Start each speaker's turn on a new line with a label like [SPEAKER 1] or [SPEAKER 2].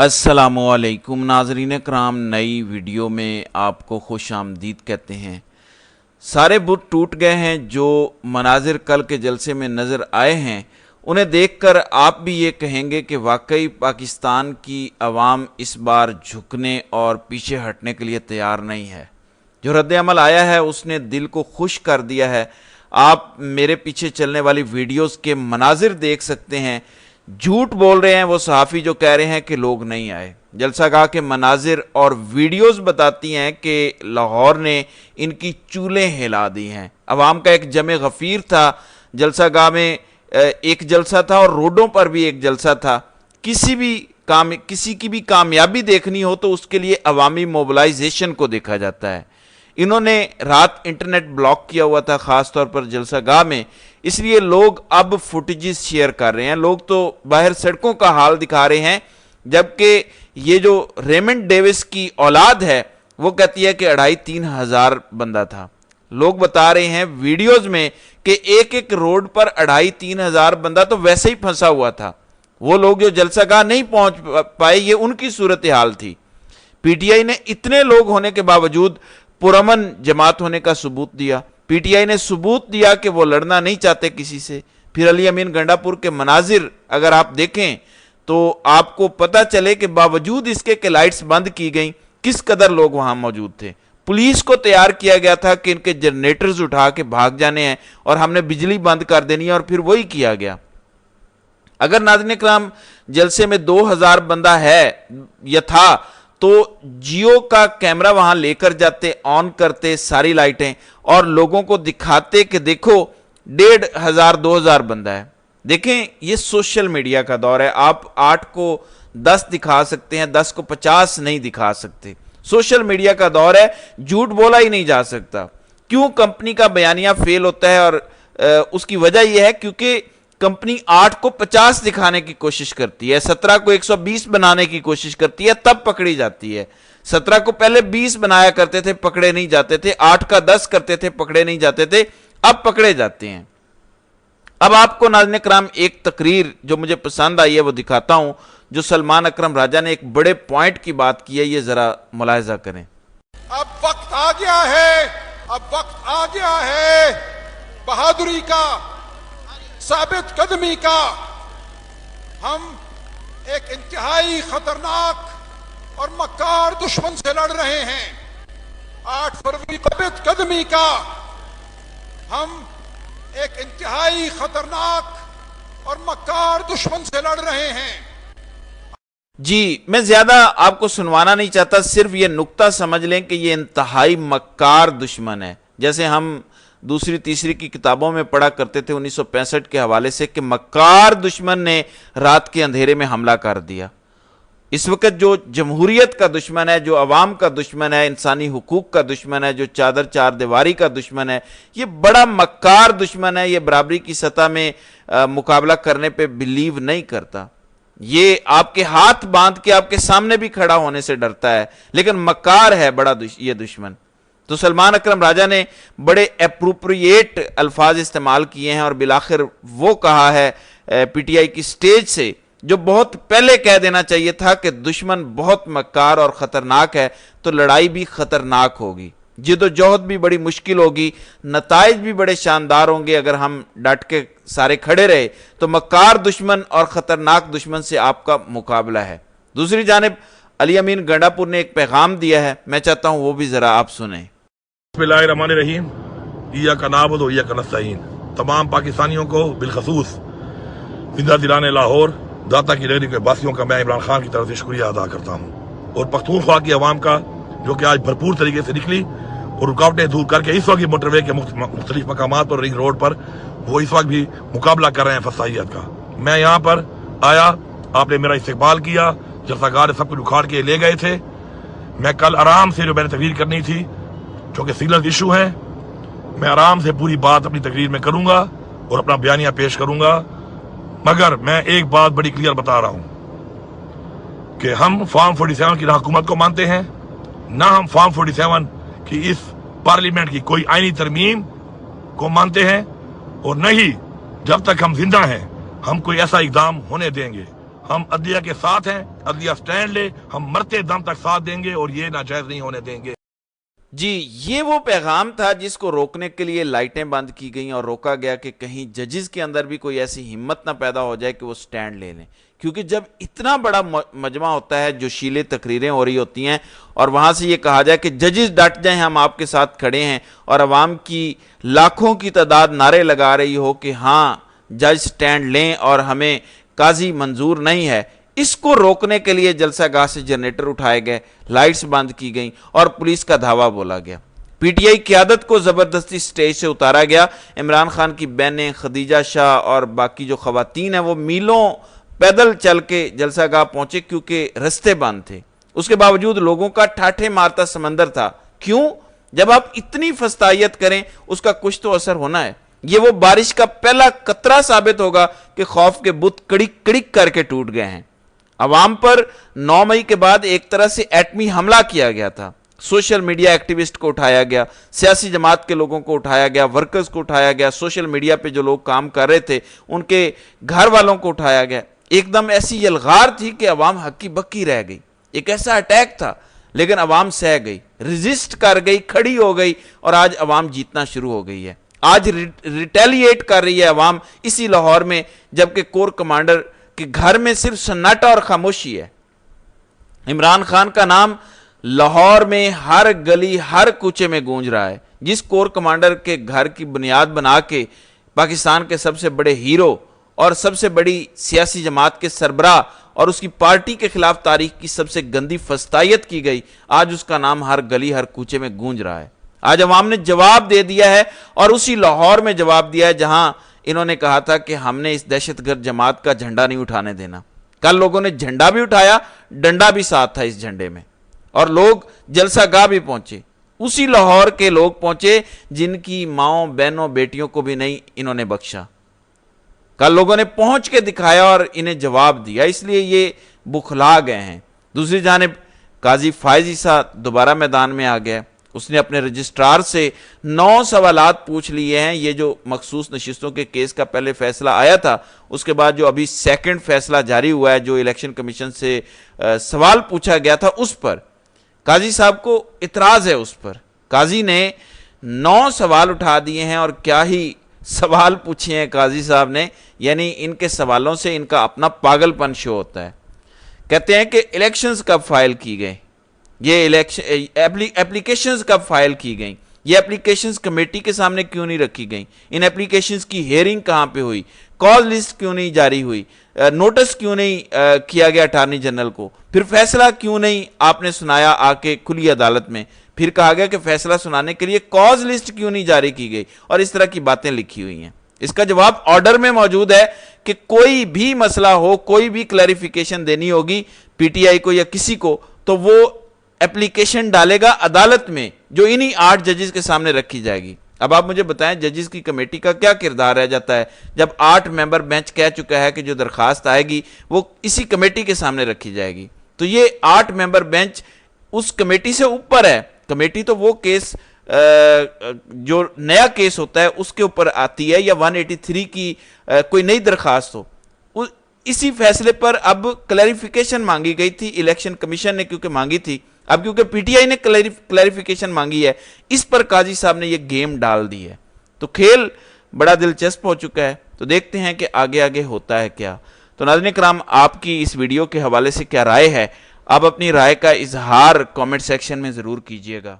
[SPEAKER 1] अस्सलामुअलैकुम नाज़रीन कराम, नई वीडियो में आपको खुश आमदीद कहते हैं। सारे बुत टूट गए हैं। जो मनाजिर कल के जलसे में नज़र आए हैं उन्हें देखकर आप भी ये कहेंगे कि वाकई पाकिस्तान की आवाम इस बार झुकने और पीछे हटने के लिए तैयार नहीं है। जो रद्द-ए-अमल आया है उसने दिल को खुश कर दिया है। आप मेरे पीछे चलने वाली वीडियोस के मनाजिर देख सकते हैं। झूठ बोल रहे हैं वो सहाफ़ी जो कह रहे हैं कि लोग नहीं आए। जलसागाह के मनाजिर और वीडियोस बताती हैं कि लाहौर ने इनकी चूल्हें हिला दी हैं। अवाम का एक जमे गफ़ीर था। जलसागाह में एक जलसा था और रोडों पर भी एक जलसा था। किसी की भी कामयाबी देखनी हो तो उसके लिए अवामी मोबिलाइजेशन को देखा जाता है। इन्होंने रात इंटरनेट ब्लॉक किया हुआ था, ख़ास तौर पर जलसागाह में, इसलिए लोग अब फुटेजेस शेयर कर रहे हैं। लोग तो बाहर सड़कों का हाल दिखा रहे हैं, जबकि ये जो रेमंड डेविस की औलाद है वो कहती है कि 2500-3000 हज़ार बंदा था। लोग बता रहे हैं वीडियोस में कि एक एक रोड पर 2500-3000 हज़ार बंदा तो वैसे ही फंसा हुआ था। वो लोग जो जलसागाह नहीं पहुंच पाए, ये उनकी सूरत हाल थी। पीटीआई ने इतने लोग होने के बावजूद पुरअमन जमात होने का सबूत दिया। पीटीआई ने सबूत दिया कि वो लड़ना नहीं चाहते किसी से। फिर अली अमीन गंडापुर के मनाजिर अगर आप देखें तो आपको पता चले कि बावजूद इसके कि लाइट्स बंद की गई, किस कदर लोग वहां मौजूद थे। पुलिस को तैयार किया गया था कि इनके जनरेटर्स उठा के भाग जाने हैं और हमने बिजली बंद कर देनी है, और फिर वही किया गया। अगर नाज़रीन इकराम जलसे में 2000 बंदा है या था तो जियो का कैमरा वहां लेकर जाते, ऑन करते सारी लाइटें और लोगों को दिखाते कि देखो 1500-2000 बंदा है। देखें, ये सोशल मीडिया का दौर है। आप 8 को 10 दिखा सकते हैं, 10 को 50 नहीं दिखा सकते। सोशल मीडिया का दौर है, झूठ बोला ही नहीं जा सकता। क्यों कंपनी का बयानिया फेल होता है? और उसकी वजह यह है क्योंकि कंपनी 8 को 50 दिखाने की कोशिश करती है, 17 को 120 बनाने की कोशिश करती है, तब पकड़ी जाती है। 17 को पहले 20 बनाया करते थे, पकड़े नहीं जाते थे। 8 का 10 करते थे, पकड़े नहीं जाते थे, अब पकड़े जाते हैं। अब आपको नाज़रीन इकराम एक तकरीर जो मुझे पसंद आई है वो दिखाता हूं, जो सलमान अकरम राजा ने एक बड़े पॉइंट की बात की है। ये जरा मुलाहिजा करें।
[SPEAKER 2] अब वक्त आ गया है, अब वक्त आ गया है बहादुरी का, साबित कदमी का। हम एक इंतहाई खतरनाक और मक्कार दुश्मन से लड़ रहे हैं। 8 फरवरी साबित कदमी का। हम एक इंतहाई खतरनाक और मक्कार दुश्मन से लड़ रहे हैं।
[SPEAKER 1] जी, मैं ज्यादा आपको सुनवाना नहीं चाहता, सिर्फ ये नुक्ता समझ लें कि ये इंतहाई मक्कार दुश्मन है। जैसे हम दूसरी तीसरी की किताबों में पढ़ा करते थे 1965 के हवाले से कि मक्कार दुश्मन ने रात के अंधेरे में हमला कर दिया। इस वक्त जो जमहूरियत का दुश्मन है, जो अवाम का दुश्मन है, इंसानी हुकूक का दुश्मन है, जो चादर चार दीवारी का दुश्मन है, ये बड़ा मक्कार दुश्मन है। ये बराबरी की सतह में मुकाबला करने पे बिलीव नहीं करता। ये आपके हाथ बांध के आपके सामने भी खड़ा होने से डरता है, लेकिन मक्कार है बड़ा ये दुश्मन। तो सलमान अकरम राजा ने बड़े एप्रोप्रिएट अल्फाज इस्तेमाल किए हैं और बिलाखिर वो कहा है पीटीआई की स्टेज से जो बहुत पहले कह देना चाहिए था कि दुश्मन बहुत मक्कार और ख़तरनाक है, तो लड़ाई भी ख़तरनाक होगी, जिद्दोजहद भी बड़ी मुश्किल होगी, नताइज भी बड़े शानदार होंगे। अगर हम डट के सारे खड़े रहे तो मक्कार दुश्मन और ख़तरनाक दुश्मन से आपका मुकाबला है। दूसरी जानिब अली अमीन गंडापुर ने एक पैगाम दिया है, मैं चाहता हूँ वो भी ज़रा आप सुने।
[SPEAKER 3] बिस्मिल्लाहिर्रहमानिर्रहीम, इय्याका नअबुदु व इय्याका नस्तईन। तमाम पाकिस्तानियों को बिलखसूस जिंदा दिलाने लाहौर दाता की रैली के वासियों का मैं इमरान खान की तरफ से शुक्रिया अदा करता हूँ, और पख्तूनख्वा की आवाम का जो कि आज भरपूर तरीके से निकली और रुकावटें दूर करके इस वक्त मोटरवे के मुख्तलिफ मकामात पर, रिंग रोड पर वो इस वक्त भी मुकाबला कर रहे हैं फसाइयत का। मैं यहाँ पर आया, आपने मेरा इस्तकबाल किया, जलसागाह ने सब कुछ उखाड़ के ले गए थे। मैं कल आराम से जो मैंने तकरीर करनी थी, जो कि सिग्नल इशू है, मैं आराम से पूरी बात अपनी तकरीर में करूंगा और अपना बयानिया पेश करूंगा। मगर मैं एक बात बड़ी क्लियर बता रहा हूं कि हम फॉर्म 47 की ना हुकूमत को मानते हैं, ना हम फॉर्म 47 की इस पार्लियामेंट की कोई आईनी तरमीम को मानते हैं, और नहीं जब तक हम जिंदा हैं हम कोई ऐसा इकदाम होने देंगे। ہم عدلیہ کے ساتھ ہیں, عدلیہ سٹینڈ لے, ہم مرتے دم تک ساتھ دیں گے اور یہ ناجائز نہیں ہونے دیں گے.
[SPEAKER 1] جی یہ وہ پیغام تھا جس کو روکنے کے لیے لائٹیں بند کی گئیں اور روکا گیا کہ کہیں ججز کے اندر بھی کوئی ایسی ہمت نہ پیدا ہو جائے کہ وہ سٹینڈ لے لیں, کیونکہ جب اتنا بڑا مجمع ہوتا ہے, جو جوشیلے تقریریں ہو رہی ہوتی ہیں اور وہاں سے یہ کہا جائے کہ ججز ڈٹ جائیں, ہم آپ کے ساتھ کھڑے ہیں, اور عوام کی لاکھوں کی تعداد نعرے لگا رہی ہو کہ ہاں جج سٹینڈ لیں اور ہمیں قاضی منظور نہیں ہے, اس کو روکنے کے لیے جلسہ گاہ سے جنریٹر اٹھائے گئے, لائٹس بند کی گئیں اور پولیس کا دھاوا بولا گیا. پی ٹی آئی قیادت کو زبردستی سٹیج سے اتارا گیا. عمران خان کی بہنیں خدیجہ شاہ اور باقی جو خواتین ہیں وہ میلوں پیدل چل کے جلسہ گاہ پہنچے کیونکہ رستے بند تھے. اس کے باوجود لوگوں کا ٹھاٹھے مارتا سمندر تھا. کیوں؟ جب آپ اتنی فستائیت کریں اس کا کچھ تو اثر ہونا ہے. یہ وہ بارش کا پہلا قطرہ ثابت ہوگا کہ خوف کے بت کڑک کڑک کر کے ٹوٹ گئے ہیں. عوام پر 9 مئی کے بعد ایک طرح سے ایٹمی حملہ کیا گیا تھا. سوشل میڈیا ایکٹیوسٹ کو اٹھایا گیا, سیاسی جماعت کے لوگوں کو اٹھایا گیا, ورکرز کو اٹھایا گیا, سوشل میڈیا پہ جو لوگ کام کر رہے تھے ان کے گھر والوں کو اٹھایا گیا. ایک دم ایسی یلغار تھی کہ عوام ہکی بکی رہ گئی. ایک ایسا اٹیک تھا لیکن عوام سہ گئی, ریزسٹ کر گئی, کھڑی ہو گئی, اور آج عوام جیتنا شروع ہو گئی ہے. آج ریٹیلیٹ کر رہی ہے عوام اسی لاہور میں, جبکہ کور کمانڈر کے گھر میں صرف سناٹا اور خاموشی ہے. عمران خان کا نام لاہور میں ہر گلی ہر کوچے میں گونج رہا ہے. جس کور کمانڈر کے گھر کی بنیاد بنا کے پاکستان کے سب سے بڑے ہیرو اور سب سے بڑی سیاسی جماعت کے سربراہ اور اس کی پارٹی کے خلاف تاریخ کی سب سے گندی فستائیت کی گئی, آج اس کا نام ہر گلی ہر کوچے میں گونج رہا ہے. آج عوام نے جواب دے دیا ہے, اور اسی لاہور میں جواب دیا ہے جہاں انہوں نے کہا تھا کہ ہم نے اس دہشت گرد جماعت کا جھنڈا نہیں اٹھانے دینا. کل لوگوں نے جھنڈا بھی اٹھایا, ڈنڈا بھی ساتھ تھا اس جھنڈے میں, اور لوگ جلسہ گاہ بھی پہنچے. اسی لاہور کے لوگ پہنچے جن کی ماؤں بہنوں بیٹیوں کو بھی نہیں انہوں نے بخشا. کل لوگوں نے پہنچ کے دکھایا اور انہیں جواب دیا, اس لیے یہ بخلا گئے ہیں. دوسری جانب قاضی فائز عیسیٰ دوبارہ میدان میں آ گیا. اس نے اپنے رجسٹرار سے 9 سوالات پوچھ لیے ہیں. یہ جو مخصوص نشستوں کے کیس کا پہلے فیصلہ آیا تھا, اس کے بعد جو ابھی سیکنڈ فیصلہ جاری ہوا ہے, جو الیکشن کمیشن سے سوال پوچھا گیا تھا, اس پر قاضی صاحب کو اعتراض ہے. اس پر قاضی نے 9 سوال اٹھا دیے ہیں, اور کیا ہی سوال پوچھے ہیں قاضی صاحب نے. یعنی ان کے سوالوں سے ان کا اپنا پاگل پن شو ہوتا ہے. کہتے ہیں کہ الیکشنز کب فائل کی گئے, یہ اپلیکیشنز کب فائل کی گئیں, یہ اپلیکیشنز کمیٹی کے سامنے کیوں نہیں رکھی گئیں, ان اپلیکیشنز کی ہیئرنگ کہاں پہ ہوئی, کاز لسٹ کیوں نہیں جاری ہوئی, نوٹس کیوں نہیں کیا گیا اٹارنی جنرل کو, پھر فیصلہ کیوں نہیں آپ نے سنایا آ کے کھلی عدالت میں, پھر کہا گیا کہ فیصلہ سنانے کے لیے کاز لسٹ کیوں نہیں جاری کی گئی, اور اس طرح کی باتیں لکھی ہوئی ہیں. اس کا جواب آرڈر میں موجود ہے کہ کوئی بھی مسئلہ ہو, کوئی بھی کلیریفیکیشن دینی ہوگی پی ٹی آئی کو یا کسی کو, تو وہ اپلیکیشن ڈالے گا عدالت میں, جو انہی 8 ججز کے سامنے رکھی جائے گی. اب آپ مجھے بتائیں ججز کی کمیٹی کا کیا کردار رہ جاتا ہے جب 8 ممبر بینچ کہہ چکا ہے کہ جو درخواست آئے گی وہ اسی کمیٹی کے سامنے رکھی جائے گی. تو یہ 8 ممبر بینچ اس کمیٹی سے اوپر ہے. کمیٹی تو وہ کیس جو نیا کیس ہوتا ہے اس کے اوپر آتی ہے, یا 183 کی کوئی نئی درخواست ہو. اسی فیصلے پر اب کلیریفیکیشن مانگی گئی تھی الیکشن کمیشن نے, کیونکہ مانگی تھی. اب کیونکہ پی ٹی آئی نے کلیریفیکیشن مانگی ہے, اس پر قاضی صاحب نے یہ گیم ڈال دی ہے. تو کھیل بڑا دلچسپ ہو چکا ہے. تو دیکھتے ہیں کہ آگے آگے ہوتا ہے کیا. تو ناظرین کرام, آپ کی اس ویڈیو کے حوالے سے کیا رائے ہے, آپ اپنی رائے کا اظہار کامنٹ سیکشن میں ضرور کیجئے گا.